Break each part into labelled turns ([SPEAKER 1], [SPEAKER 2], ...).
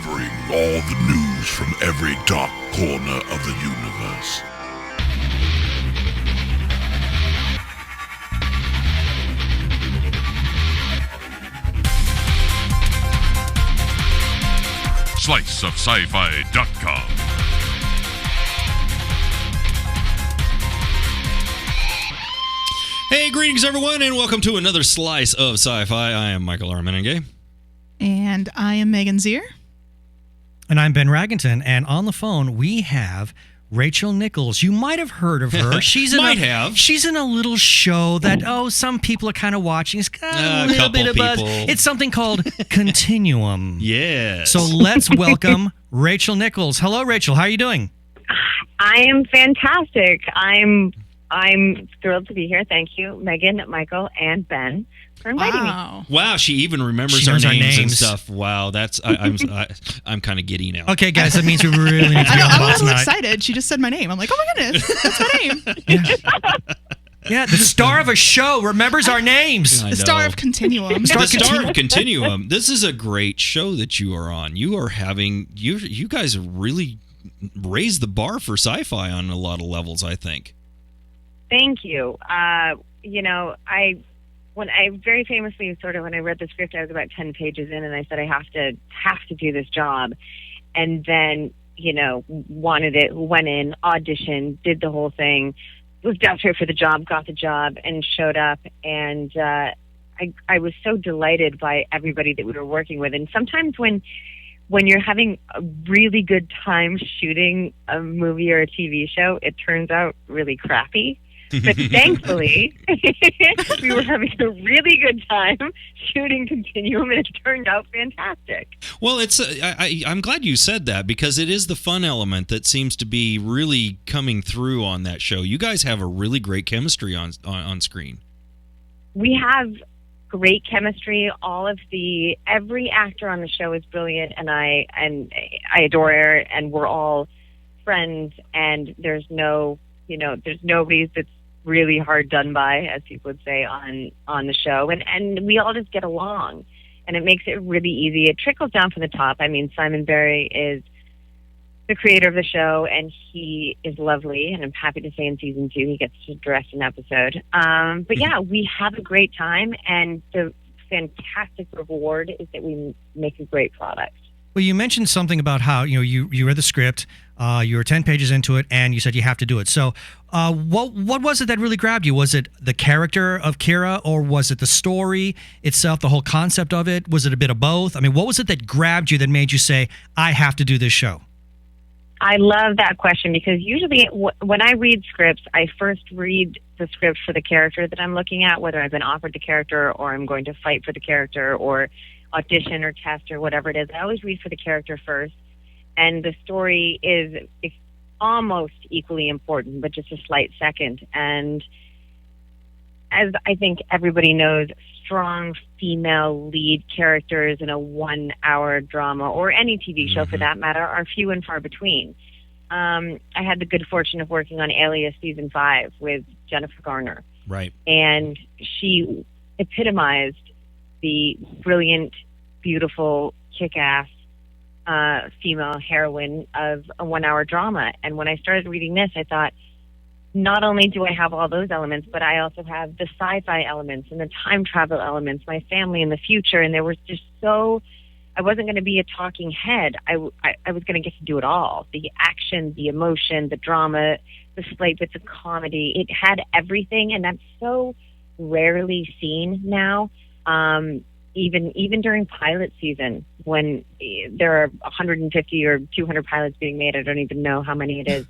[SPEAKER 1] uncovering all the news from every dark corner of the universe. SliceofSciFi.com.
[SPEAKER 2] Hey, greetings everyone, and welcome to another Slice of Sci-Fi. I am Michael Armenenge.
[SPEAKER 3] And I am Megan Zier.
[SPEAKER 4] And I'm Ben Raggington. And on the phone, we have Rachel Nichols. You might have heard of her. She's in a little show that, some people are kind of watching. It's got a little bit of buzz. It's something called Continuum.
[SPEAKER 2] Yes.
[SPEAKER 4] So let's welcome Rachel Nichols. Hello, Rachel. How are you doing?
[SPEAKER 5] I am fantastic. I'm thrilled to be here. Thank you, Megan, Michael, and Ben for inviting me.
[SPEAKER 2] Wow, she even remembers our names and stuff. Wow, that's I'm kind of giddy now.
[SPEAKER 4] Okay, guys, that means we really need to be on the ball tonight.
[SPEAKER 3] I'm a little excited. She just said my name. I'm like, oh my goodness, that's my name.
[SPEAKER 4] Yeah, the star of a show remembers our names.
[SPEAKER 3] The star of Continuum.
[SPEAKER 2] The star of Continuum. This is a great show that you are on. You are having you guys really raised the bar for sci-fi on a lot of levels, I think.
[SPEAKER 5] Thank you. When I very famously when I read the script, I was about 10 pages in, and I said I have to do this job, and then wanted it, went in, auditioned, did the whole thing, was desperate for the job, got the job, and showed up, and I was so delighted by everybody that we were working with. And sometimes when you're having a really good time shooting a movie or a TV show, it turns out really crappy. But thankfully, we were having a really good time shooting Continuum, and it turned out fantastic.
[SPEAKER 2] Well, I'm glad you said that, because it is the fun element that seems to be really coming through on that show. You guys have a really great chemistry on screen.
[SPEAKER 5] We have great chemistry. Every actor on the show is brilliant, and I adore her, and we're all friends, and there's nobody that's really hard done by, as people would say, on the show, and we all just get along, and it makes it really easy. It trickles down from the top. I mean, Simon Barry is the creator of the show, and he is lovely, and I'm happy to say in season 2 he gets to direct an episode. But yeah, we have a great time, and the fantastic reward is that we make a great product.
[SPEAKER 4] Well, you mentioned something about how you read the script, you were 10 pages into it, and you said you have to do it. So, what was it that really grabbed you? Was it the character of Kiera, or was it the story itself, the whole concept of it? Was it a bit of both? I mean, what was it that grabbed you that made you say, "I have to do this show"?
[SPEAKER 5] I love that question, because usually when I read scripts, I first read the script for the character that I'm looking at, whether I've been offered the character or I'm going to fight for the character or audition or test or whatever it is. I always read for the character first, and the story is almost equally important, but just a slight second. And as I think everybody knows, strong female lead characters in a 1-hour drama, or any TV show for that matter, are few and far between. I had the good fortune of working on Alias season 5 with Jennifer Garner.
[SPEAKER 2] Right.
[SPEAKER 5] And she epitomized the brilliant, beautiful, kick-ass female heroine of a 1-hour drama. And when I started reading this, I thought, not only do I have all those elements, but I also have the sci-fi elements and the time travel elements, my family in the future. And there was just I wasn't going to be a talking head. I was going to get to do it all. The action, the emotion, the drama, the slight bits of comedy. It had everything, and that's so rarely seen now. Even during pilot season, when there are 150 or 200 pilots being made, I don't even know how many it is,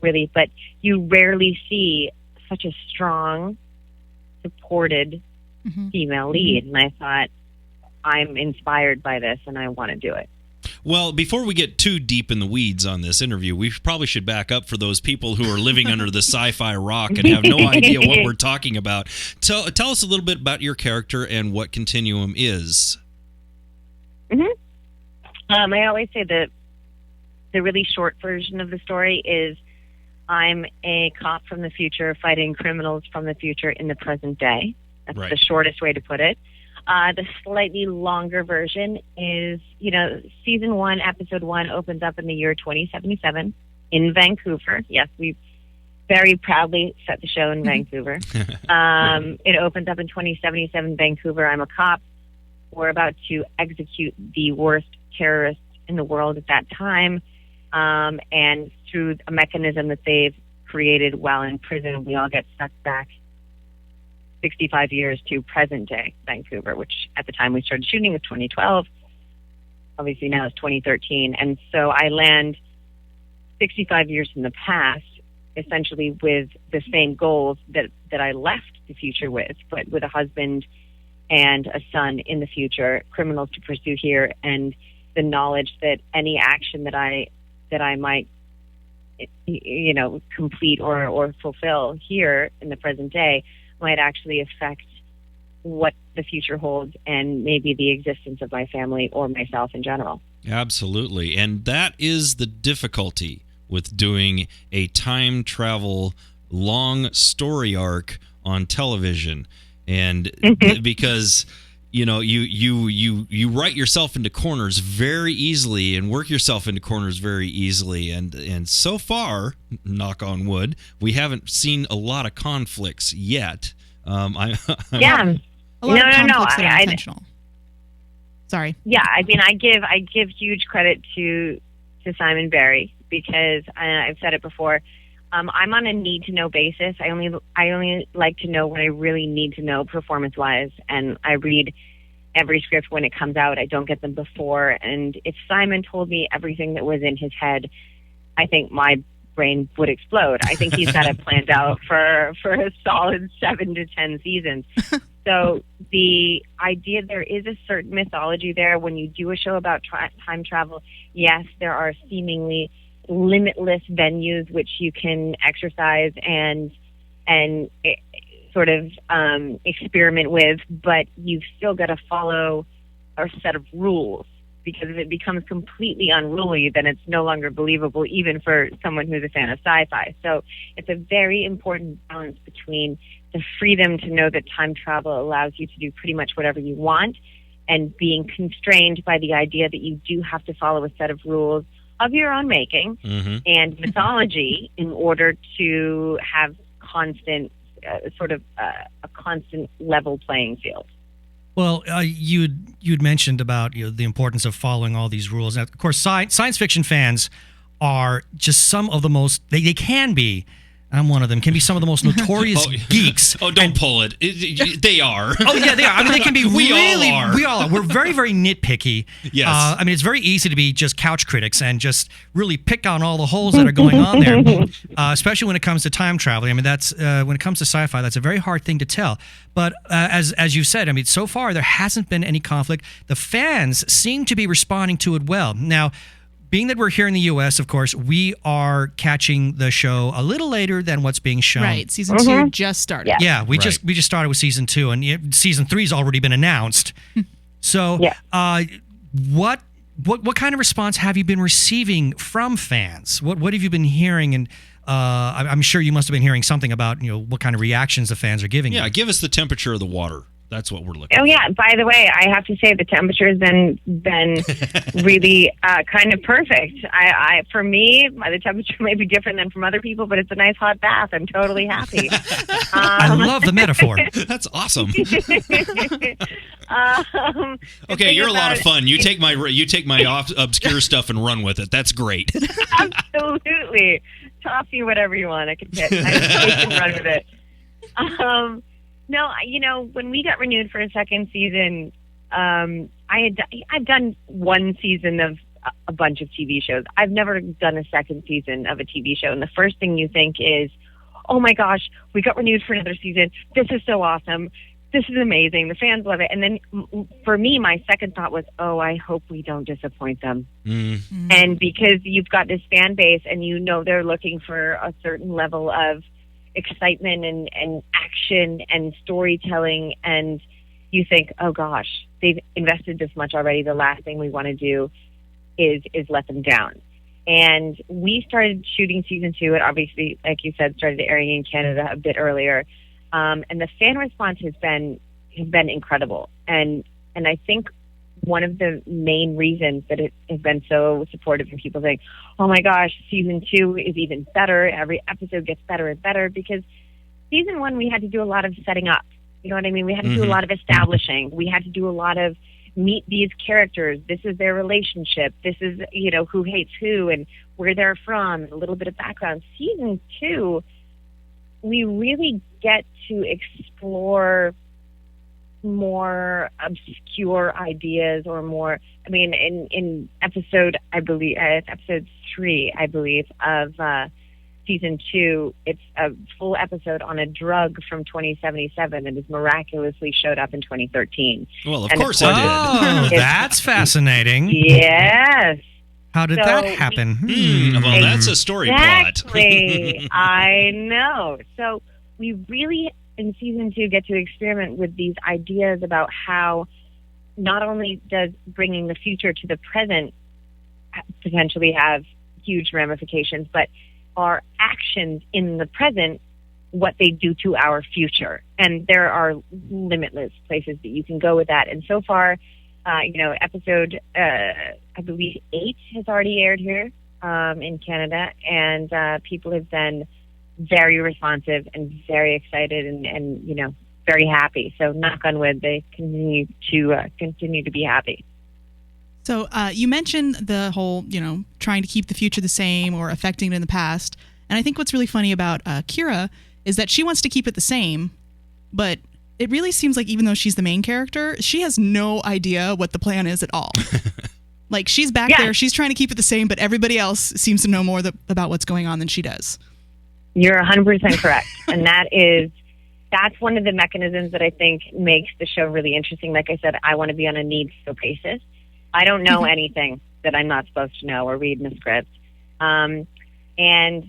[SPEAKER 5] really, but you rarely see such a strong, supported female lead. And I thought, I'm inspired by this, and I want to do it.
[SPEAKER 2] Well, before we get too deep in the weeds on this interview, we probably should back up for those people who are living under the sci-fi rock and have no idea what we're talking about. Tell us a little bit about your character and what Continuum is.
[SPEAKER 5] I always say that the really short version of the story is I'm a cop from the future fighting criminals from the future in the present day. That's the shortest way to put it. The slightly longer version is, season 1, episode 1 opens up in the year 2077 in Vancouver. Yes, we very proudly set the show in Vancouver. It opens up in 2077 Vancouver. I'm a cop. We're about to execute the worst terrorists in the world at that time. And through a mechanism that they've created while in prison, we all get sucked back 65 years to present day Vancouver, which at the time we started shooting was 2012. Obviously now it's 2013. And so I land 65 years in the past, essentially with the same goals that I left the future with, but with a husband and a son in the future, criminals to pursue here, and the knowledge that any action that I might, complete or fulfill here in the present day might actually affect what the future holds and maybe the existence of my family or myself in general.
[SPEAKER 2] Absolutely. And that is the difficulty with doing a time travel long story arc on television. And because you write yourself into corners very easily and work yourself into corners very easily, and so far, knock on wood, we haven't seen a lot of conflicts yet.
[SPEAKER 3] A lot of conflicts that are intentional. Sorry.
[SPEAKER 5] Yeah, I mean, I give huge credit to Simon Barry, because I've said it before. I'm on a need to know basis. I only like to know what I really need to know performance wise, and I read every script when it comes out. I don't get them before. And if Simon told me everything that was in his head, I think my brain would explode. I think he's got it planned out for a solid 7 to 10 seasons. So the idea, there is a certain mythology there. When you do a show about time travel, yes, there are seemingly limitless venues which you can exercise and sort of experiment with, but you've still got to follow a set of rules, because if it becomes completely unruly, then it's no longer believable, even for someone who's a fan of sci-fi. So it's a very important balance between the freedom to know that time travel allows you to do pretty much whatever you want, and being constrained by the idea that you do have to follow a set of rules of your own making and mythology in order to have constant, a constant level playing field.
[SPEAKER 4] Well, you'd mentioned about the importance of following all these rules. Now, of course, science fiction fans are just some of the most, they can be, I'm one of them, can be some of the most notorious geeks.
[SPEAKER 2] Oh, don't pull it. They are.
[SPEAKER 4] Oh, yeah, they are. I mean, they can be
[SPEAKER 2] we
[SPEAKER 4] really,
[SPEAKER 2] all are.
[SPEAKER 4] We all are. We're very, very nitpicky.
[SPEAKER 2] Yes.
[SPEAKER 4] I mean, it's very easy to be just couch critics and just really pick on all the holes that are going on there, especially when it comes to time traveling. I mean, that's when it comes to sci-fi, that's a very hard thing to tell. But as you said, I mean, so far there hasn't been any conflict. The fans seem to be responding to it well. Now, being that we're here in the U.S., of course, we are catching the show a little later than what's being shown.
[SPEAKER 3] Right, season 2 just started.
[SPEAKER 4] Yeah, we just started with season 2, and season 3's already been announced. So, what kind of response have you been receiving from fans? What have you been hearing? And I'm sure you must have been hearing something about what kind of reactions the fans are giving.
[SPEAKER 2] Yeah,
[SPEAKER 4] you.
[SPEAKER 2] Give us the temperature of the water. That's what we're looking.
[SPEAKER 5] Oh yeah. By the way, I have to say the temperature has been really kind of perfect. For me, the temperature may be different than from other people, but it's a nice hot bath. I'm totally happy.
[SPEAKER 4] I love the metaphor.
[SPEAKER 2] That's awesome. Okay, you're a lot of fun. You take my obscure stuff and run with it. That's great.
[SPEAKER 5] Absolutely. Toss me whatever you want. I can run with it. No, when we got renewed for a second season, I've done one season of a bunch of TV shows. I've never done a second season of a TV show. And the first thing you think is, oh my gosh, we got renewed for another season. This is so awesome. This is amazing. The fans love it. And then for me, my second thought was, oh, I hope we don't disappoint them. And because you've got this fan base and they're looking for a certain level of excitement and action and storytelling, and you think, oh gosh, they've invested this much already. The last thing we want to do is let them down. And we started shooting season 2. It obviously, like you said, started airing in Canada a bit earlier. And the fan response has been incredible. And I think one of the main reasons that it has been so supportive and people saying, oh my gosh, season 2 is even better. Every episode gets better and better, because season 1, we had to do a lot of setting up. You know what I mean? We had to do a lot of establishing. We had to do a lot of meet these characters. This is their relationship. This is, who hates who and where they're from, a little bit of background. Season 2, we really get to explore more obscure ideas or more, in episode 3, I believe, of season 2, it's a full episode on a drug from 2077 that has miraculously showed up in 2013.
[SPEAKER 2] Well, of course it did.
[SPEAKER 4] Oh, that's fascinating.
[SPEAKER 5] Yes.
[SPEAKER 4] How did that happen?
[SPEAKER 2] Well, that's a story plot.
[SPEAKER 5] Exactly. I know. So we really, in season 2, get to experiment with these ideas about how not only does bringing the future to the present potentially have huge ramifications, but our actions in the present, what they do to our future. And there are limitless places that you can go with that. And so far, episode, I believe 8 has already aired here in Canada, and people have been very responsive and very excited and very happy. So knock on wood, they continue to be happy.
[SPEAKER 3] So you mentioned the whole, trying to keep the future the same or affecting it in the past. And I think what's really funny about Kiera is that she wants to keep it the same, but it really seems like even though she's the main character, she has no idea what the plan is at all. Like, she's back there, she's trying to keep it the same, but everybody else seems to know more about what's going on than she does.
[SPEAKER 5] You're 100% correct. And that's one of the mechanisms that I think makes the show really interesting. Like I said, I want to be on a need-to basis. I don't know anything that I'm not supposed to know or read in the script. And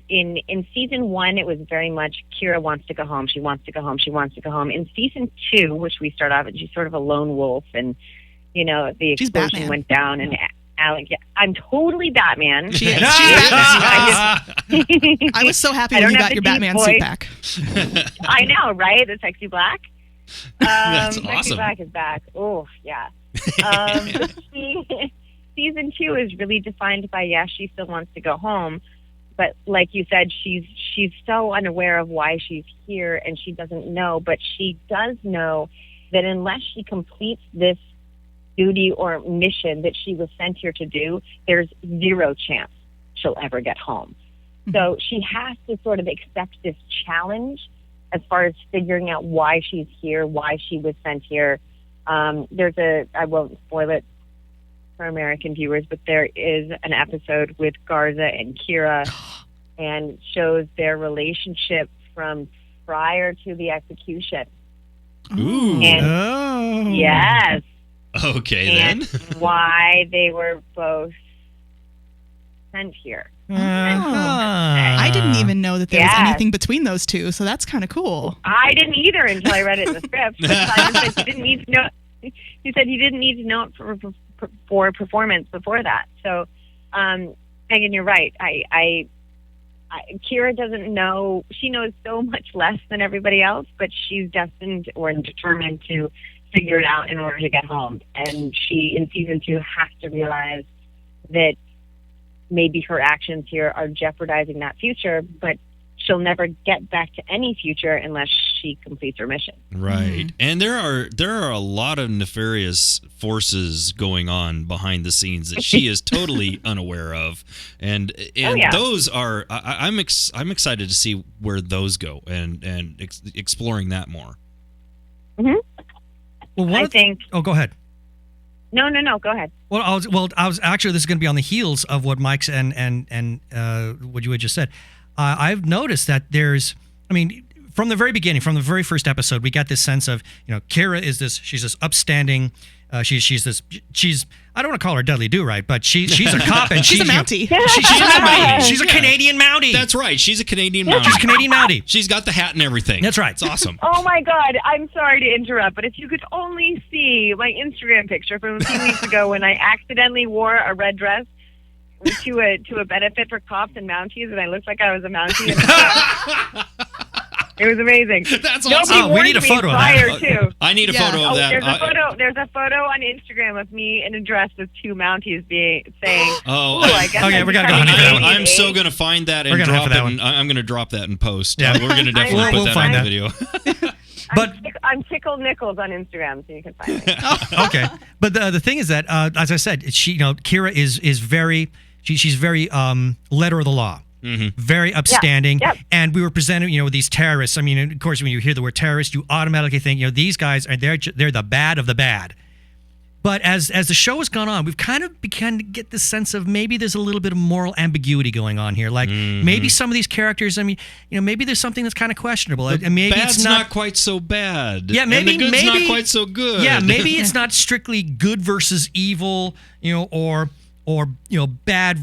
[SPEAKER 5] in season 1, it was very much Kiera wants to go home. She wants to go home. She wants to go home. In season 2, which we start off, and she's sort of a lone wolf, and the explosion went down, and Alec, I'm totally Batman.
[SPEAKER 3] She is. She's Batman. I was so happy when you got your Batman suit back.
[SPEAKER 5] I know, right? The sexy black.
[SPEAKER 2] That's
[SPEAKER 5] sexy
[SPEAKER 2] awesome.
[SPEAKER 5] Black is back. Oh, yeah. Season 2 is really defined by, she still wants to go home, but like you said, she's so unaware of why she's here, and she doesn't know, but she does know that unless she completes this duty or mission that she was sent here to do, there's zero chance she'll ever get home. So she has to sort of accept this challenge as far as figuring out why she's here, why she was sent here. I won't spoil it for American viewers, but there is an episode with Garza and Kiera and shows their relationship from prior to the execution.
[SPEAKER 2] Ooh.
[SPEAKER 5] And yes.
[SPEAKER 2] Okay,
[SPEAKER 5] and
[SPEAKER 2] then.
[SPEAKER 5] why they were both sent here.
[SPEAKER 3] I didn't even know that there was anything between those two, so that's kind of cool.
[SPEAKER 5] I didn't either until I read it in the script. Simon said he didn't need to know. He said he didn't need to know it for performance before that. So, Megan, you're right. Kiera doesn't know. She knows so much less than everybody else, but she's destined or determined to figure it out in order to get home. And she, in season 2, has to realize that maybe her actions here are jeopardizing that future, but she'll never get back to any future unless she completes her mission.
[SPEAKER 2] Right. And there are a lot of nefarious forces going on behind the scenes that she is totally unaware of. And those are I'm excited to see where those go and exploring that more.
[SPEAKER 5] Mm-hmm.
[SPEAKER 4] Well,
[SPEAKER 5] I think.
[SPEAKER 4] Oh, go ahead.
[SPEAKER 5] No, go ahead.
[SPEAKER 4] Well, I was actually, this is going to be on the heels of what Mike's and what you had just said. I've noticed that from the very beginning, from the very first episode, we got this sense of, Kiera is she's this upstanding, she's I don't want to call her Dudley Do-Right, but she's a cop and
[SPEAKER 3] she's a Mountie.
[SPEAKER 4] She's a Canadian Mountie.
[SPEAKER 2] That's right. She's a Canadian Mountie.
[SPEAKER 4] She's a Canadian Mountie.
[SPEAKER 2] She's got the hat and everything.
[SPEAKER 4] That's right.
[SPEAKER 2] It's awesome.
[SPEAKER 5] Oh my God. I'm sorry to interrupt, but if you could only see my Instagram picture from a few weeks ago when I accidentally wore a red dress to a benefit for cops and Mounties, and I looked like I was a Mountie. It was amazing.
[SPEAKER 2] That's
[SPEAKER 5] Nobody
[SPEAKER 2] awesome.
[SPEAKER 4] Oh, we
[SPEAKER 5] warned
[SPEAKER 4] need a
[SPEAKER 5] me
[SPEAKER 4] photo of
[SPEAKER 5] prior
[SPEAKER 4] that.
[SPEAKER 5] to.
[SPEAKER 2] I need a
[SPEAKER 3] Yeah.
[SPEAKER 2] photo of that.
[SPEAKER 5] There's a photo on Instagram of me in a dress with two Mounties saying,
[SPEAKER 2] Oh,
[SPEAKER 5] "Ooh, I guess
[SPEAKER 4] Okay,
[SPEAKER 5] I'm
[SPEAKER 4] we gotta go
[SPEAKER 5] becoming
[SPEAKER 4] hunting for that one.
[SPEAKER 2] I'm
[SPEAKER 5] 88."
[SPEAKER 2] so gonna find that
[SPEAKER 4] We're
[SPEAKER 2] and
[SPEAKER 4] gonna
[SPEAKER 2] drop
[SPEAKER 4] have
[SPEAKER 2] it.
[SPEAKER 4] that one.
[SPEAKER 2] I'm gonna drop that in post.
[SPEAKER 4] Yeah.
[SPEAKER 2] We're gonna definitely
[SPEAKER 5] We'll
[SPEAKER 2] put that
[SPEAKER 4] find
[SPEAKER 2] on
[SPEAKER 4] that.
[SPEAKER 2] the video.
[SPEAKER 4] But
[SPEAKER 5] I'm Tickle Nichols on Instagram, so you can find me.
[SPEAKER 4] okay, but the thing is that, as I said, she, Kiera is very, she's very letter of the law.
[SPEAKER 2] Mm-hmm.
[SPEAKER 4] Very upstanding,
[SPEAKER 5] Yep.
[SPEAKER 4] and we were presented, with these terrorists. I mean, of course, when you hear the word terrorist, you automatically think, these guys are they're the bad of the bad. But as the show has gone on, we've kind of begun to get the sense of maybe there's a little bit of moral ambiguity going on here. Like maybe some of these characters, I mean, maybe there's something that's kind of questionable. And maybe
[SPEAKER 2] Bad's
[SPEAKER 4] it's
[SPEAKER 2] not quite so bad.
[SPEAKER 4] Yeah, maybe
[SPEAKER 2] and the good's
[SPEAKER 4] maybe
[SPEAKER 2] not quite so good.
[SPEAKER 4] Yeah, maybe it's not strictly good versus evil, or bad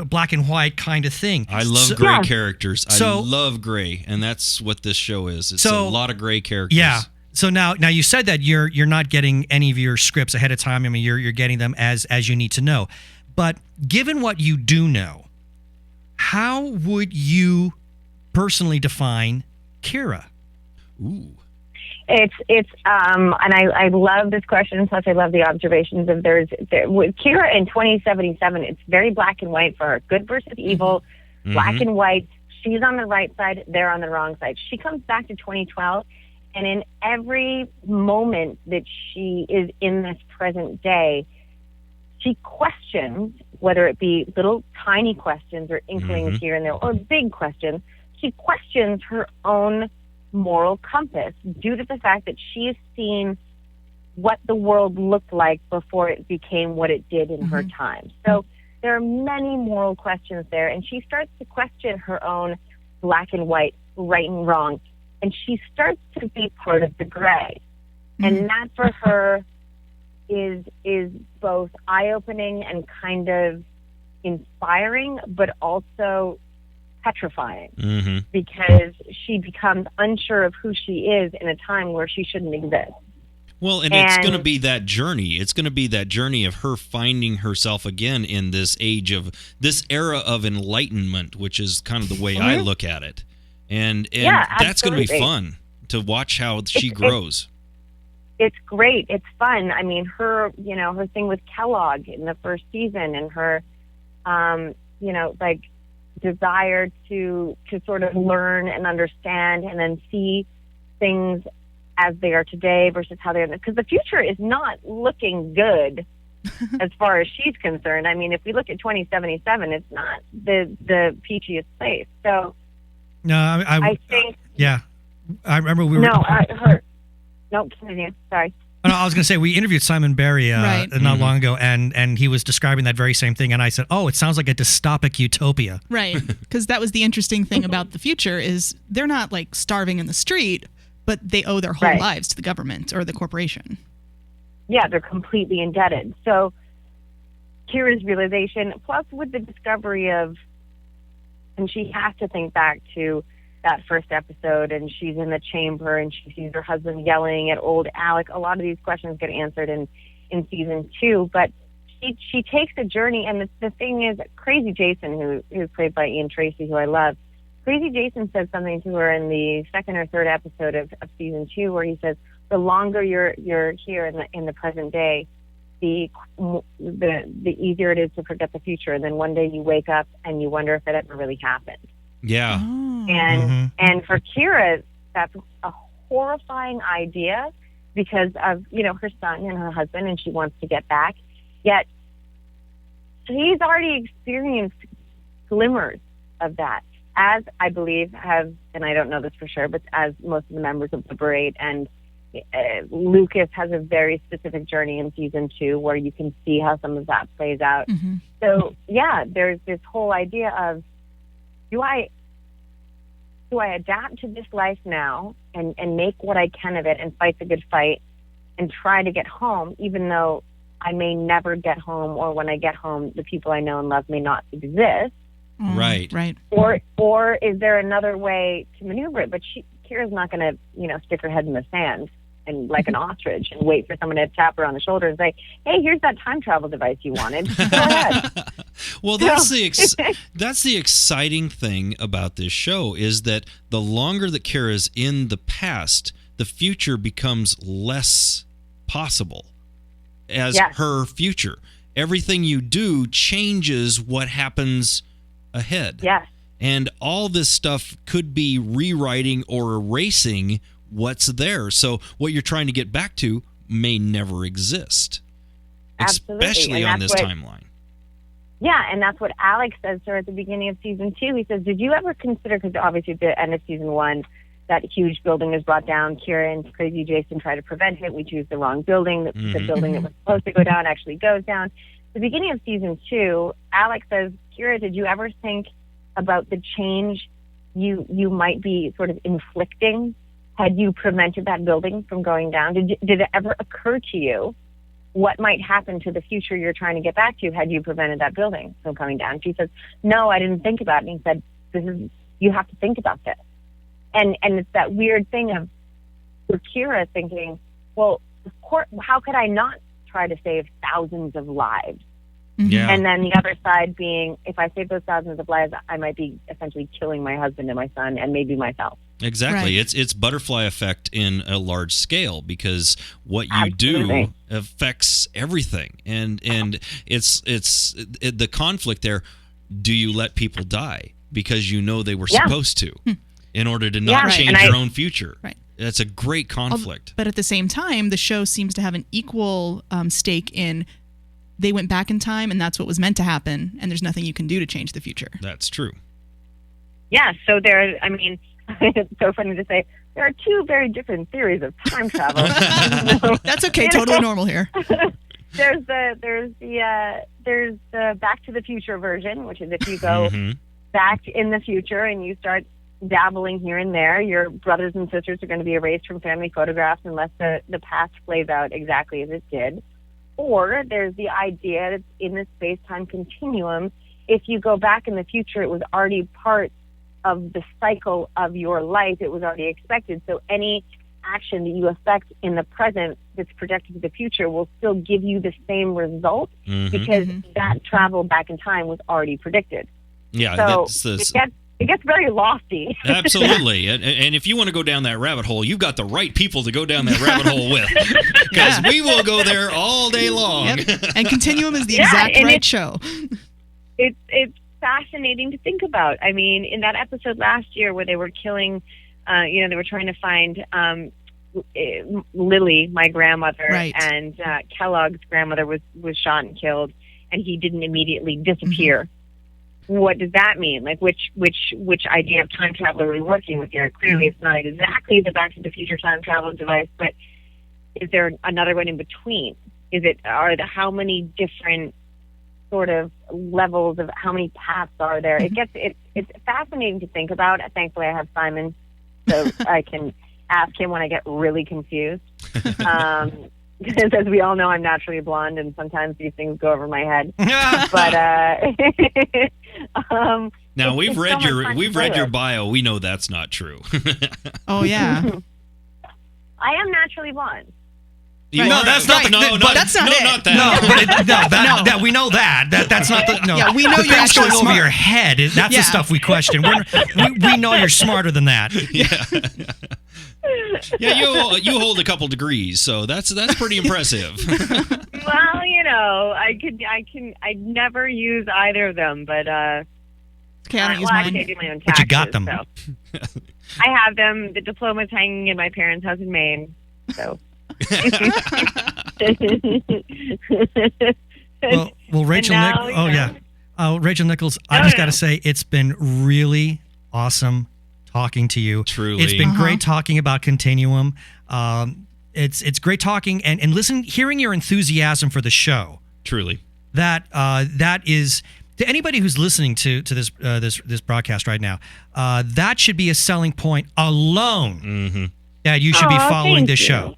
[SPEAKER 4] black and white kind of thing.
[SPEAKER 2] I love gray characters. I love gray, and that's what this show is. It's a lot of gray characters.
[SPEAKER 4] Yeah. So now you said that you're not getting any of your scripts ahead of time. I mean, you're getting them as you need to know. But given what you do know, how would you personally define Kiera?
[SPEAKER 2] Ooh.
[SPEAKER 5] It's and I love this question. Plus, I love the observations of with Kiera in 2077. It's very black and white for her, good versus evil, black and white. She's on the right side, they're on the wrong side. She comes back to 2012. And in every moment that she is in this present day, she questions, whether it be little tiny questions or inklings here and there, or big questions, she questions her own moral compass due to the fact that she has seen what the world looked like before it became what it did in her time. So there are many moral questions there, and she starts to question her own black and white, right and wrong. And she starts to be part of the gray. And that for her is both eye-opening and kind of inspiring, but also petrifying because she becomes unsure of who she is in a time where she shouldn't exist.
[SPEAKER 2] Well, and it's going to be that journey. It's going to be that journey of her finding herself again in this era of enlightenment, which is kind of the way I look at it. And that's going to be fun to watch how she grows.
[SPEAKER 5] It's great. It's fun. I mean, her thing with Kellogg in the first season, and her, desire to sort of learn and understand, and then see things as they are today versus how they are. Because the future is not looking good as far as she's concerned. I mean, if we look at 2077, it's not the peachiest place. So.
[SPEAKER 4] No, I
[SPEAKER 5] think.
[SPEAKER 4] Yeah, I remember we were.
[SPEAKER 5] No, her. No, continue. Sorry.
[SPEAKER 4] No, I was going to say, we interviewed Simon Barry
[SPEAKER 3] Right.
[SPEAKER 4] not long ago, and he was describing that very same thing, and I said, "Oh, it sounds like a dystopic utopia."
[SPEAKER 3] Right, because that was the interesting thing about the future is they're not like starving in the street, but they owe their whole lives to the government or the corporation.
[SPEAKER 5] Yeah, they're completely indebted. So Kira's realization, plus with the discovery of, and she has to think back to that first episode, and she's in the chamber and she sees her husband yelling at old Alec. A lot of these questions get answered in season 2, but she takes a journey. And the thing is, Crazy Jason, who's played by Ian Tracy, who I love, Crazy Jason said something to her in the second or third episode of season 2, where he says, the longer you're here in the present day, the easier it is to forget the future. And then one day you wake up and you wonder if it ever really happened.
[SPEAKER 2] Yeah.
[SPEAKER 3] Oh.
[SPEAKER 5] And for Kiera, that's a horrifying idea because of, her son and her husband, and she wants to get back. Yet she's already experienced glimmers of that, as I believe have, and I don't know this for sure, but as most of the members of Liberate, and Lucas has a very specific journey in season 2 where you can see how some of that plays out. So yeah, there's this whole idea of, do I adapt to this life now and make what I can of it and fight the good fight and try to get home, even though I may never get home, or when I get home, the people I know and love may not exist.
[SPEAKER 2] Right.
[SPEAKER 5] Or is there another way to maneuver it? But Kira's not going to, stick her head in the sand and like an ostrich and wait for someone to tap her on the shoulder and say, hey, here's that time travel device you wanted. Go ahead.
[SPEAKER 2] Well, that's the exciting thing about this show is that the longer that Kiera's in the past, the future becomes less possible as her future. Everything you do changes what happens ahead.
[SPEAKER 5] Yes.
[SPEAKER 2] And all this stuff could be rewriting or erasing what's there. So what you're trying to get back to may never exist.
[SPEAKER 5] Absolutely.
[SPEAKER 2] Especially on this timeline.
[SPEAKER 5] Yeah, and that's what Alex says to her at the beginning of season 2. He says, did you ever consider, because obviously at the end of season 1, that huge building is brought down. Kiera and Crazy Jason try to prevent it. We choose the wrong building. The building that was supposed to go down actually goes down. The beginning of season 2, Alex says, Kiera, did you ever think about the change you might be sort of inflicting had you prevented that building from going down? Did it ever occur to you what might happen to the future you're trying to get back to had you prevented that building from coming down? She says, no, I didn't think about it. And he said, you have to think about this. And it's that weird thing of for Kiera thinking, well, of course, how could I not try to save thousands of lives?
[SPEAKER 2] Yeah.
[SPEAKER 5] And then the other side being, if I save those thousands of lives, I might be essentially killing my husband and my son and maybe myself.
[SPEAKER 2] Exactly.
[SPEAKER 3] Right.
[SPEAKER 2] It's butterfly effect in a large scale because what you do affects everything. And it's the conflict there. Do you let people die because you know they were supposed to in order to not change your own future?
[SPEAKER 3] Right.
[SPEAKER 2] That's a great conflict.
[SPEAKER 3] But at the same time, the show seems to have an equal stake in they went back in time and that's what was meant to happen, and there's nothing you can do to change the future.
[SPEAKER 2] That's true.
[SPEAKER 5] Yeah, so it's so funny to say there are two very different theories of time travel.
[SPEAKER 3] That's okay, totally normal here.
[SPEAKER 5] There's the Back to the Future version, which is if you go back in the future and you start dabbling here and there, your brothers and sisters are going to be erased from family photographs unless the past plays out exactly as it did. Or there's the idea that in the space-time continuum, if you go back in the future, it was already part of the cycle of your life. It was already expected. So any action that you affect in the present that's projected to the future will still give you the same result because that travel back in time was already predicted.
[SPEAKER 2] Yeah,
[SPEAKER 5] so it gets very lofty.
[SPEAKER 2] Absolutely. And if you want to go down that rabbit hole, you've got the right people to go down that rabbit hole with. Because we will go there all day long.
[SPEAKER 3] Yep. And Continuum is the exact right show.
[SPEAKER 5] It's fascinating to think about. I mean, in that episode last year where they were killing, they were trying to find Lily, my grandmother, and Kellogg's grandmother was shot and killed, and he didn't immediately disappear. What does that mean? Like, which idea of time travel are we working with here? Clearly, it's not exactly the Back to the Future time travel device, but is there another one in between? How many different sort of levels of how many paths are there? It's fascinating to think about. Thankfully, I have Simon, so I can ask him when I get really confused. Because as we all know, I'm naturally blonde, and sometimes these things go over my head. But
[SPEAKER 2] now we've read your bio. We know that's not true.
[SPEAKER 3] Oh yeah,
[SPEAKER 5] I am naturally blonde.
[SPEAKER 2] No, that's not. That's not it. Not
[SPEAKER 4] that. No, we know that. That's not the. No.
[SPEAKER 3] Yeah, we know you're actually
[SPEAKER 4] going
[SPEAKER 3] smart.
[SPEAKER 4] Over your head. That's the stuff we question. We know you're smarter than that.
[SPEAKER 2] Yeah. Yeah, you hold a couple degrees, so that's pretty impressive.
[SPEAKER 5] Well, I'd never use either of them, but
[SPEAKER 3] okay, I don't use mine.
[SPEAKER 5] I do my own taxes,
[SPEAKER 4] but you got them.
[SPEAKER 5] So. I have them. The diploma's hanging in my parents' house in Maine. So.
[SPEAKER 4] well, Rachel. Rachel Nichols. I just got to say, it's been really awesome talking to you.
[SPEAKER 2] Truly,
[SPEAKER 4] it's been great talking about Continuum. It's great talking and hearing your enthusiasm for the show.
[SPEAKER 2] Truly,
[SPEAKER 4] that is to anybody who's listening to this broadcast right now. That should be a selling point alone. That you should be following this show.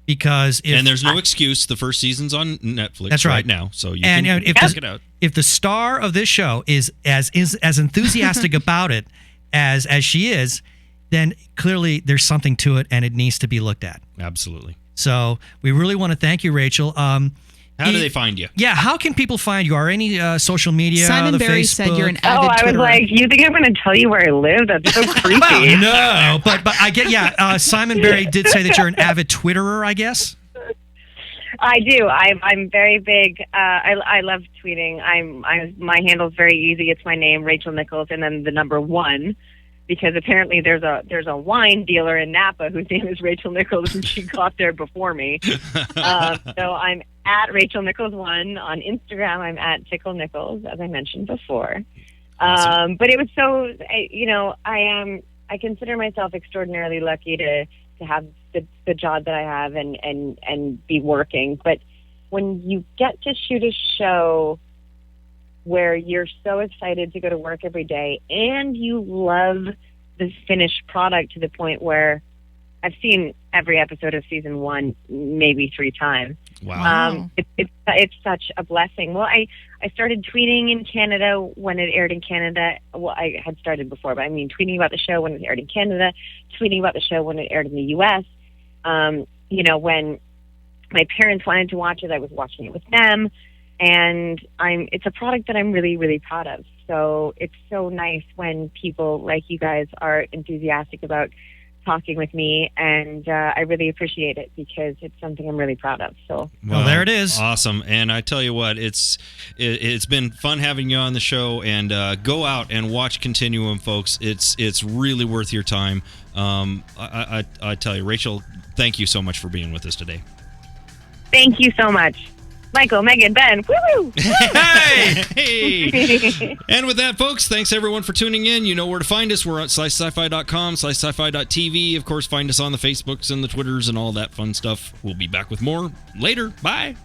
[SPEAKER 4] Because
[SPEAKER 2] and there's no excuse. The first season's on Netflix.
[SPEAKER 4] That's right
[SPEAKER 2] now, so you can check it out.
[SPEAKER 4] If the star of this show is as enthusiastic about it as she is, then clearly there's something to it, and it needs to be looked at.
[SPEAKER 2] Absolutely.
[SPEAKER 4] So we really want to thank you, Rachel.
[SPEAKER 2] How do they find you?
[SPEAKER 4] Yeah, how can people find you? Are any social media?
[SPEAKER 3] Simon
[SPEAKER 4] the
[SPEAKER 3] Barry
[SPEAKER 4] Facebook?
[SPEAKER 3] said you're an
[SPEAKER 5] Oh,
[SPEAKER 3] avid
[SPEAKER 5] I was
[SPEAKER 3] Twitterer.
[SPEAKER 5] like, you think I'm going to tell you where I live? That's so creepy.
[SPEAKER 4] Well, no, but I get Simon Barry did say that you're an avid Twitterer, I guess.
[SPEAKER 5] I do. I'm very big. I love tweeting. My handle's very easy. It's my name, Rachel Nichols, and then the number 1, because apparently there's a wine dealer in Napa whose name is Rachel Nichols, and she got there before me. So I'm at Rachel Nichols 1 on Instagram. I'm at Tickle Nichols, as I mentioned before.
[SPEAKER 2] Awesome.
[SPEAKER 5] But it was so, I consider myself extraordinarily lucky to have the job that I have and be working. But when you get to shoot a show where you're so excited to go to work every day and you love the finished product to the point where I've seen every episode of season 1 maybe 3 times.
[SPEAKER 2] Wow.
[SPEAKER 5] It's such a blessing. Well, I started tweeting in Canada when it aired in Canada. Well, I had started before, but I mean tweeting about the show when it aired in Canada, tweeting about the show when it aired in the U.S. When my parents wanted to watch it, I was watching it with them, and it's a product that I'm really, really proud of. So it's so nice when people like you guys are enthusiastic about talking with me, and I really appreciate it because it's something I'm really proud of. So
[SPEAKER 4] Well, there it is.
[SPEAKER 2] Awesome. And I tell you what, it's been fun having you on the show, and go out and watch Continuum, folks. It's really worth your time. I tell you, Rachel, thank you so much for being with us today.
[SPEAKER 5] thank you so much. Michael, Megan, Ben, woo!
[SPEAKER 2] Hey! And with that, folks, thanks everyone for tuning in. You know where to find us. We're at SciFi.com, SciFi.tv. Of course, find us on the Facebooks and the Twitters and all that fun stuff. We'll be back with more later. Bye.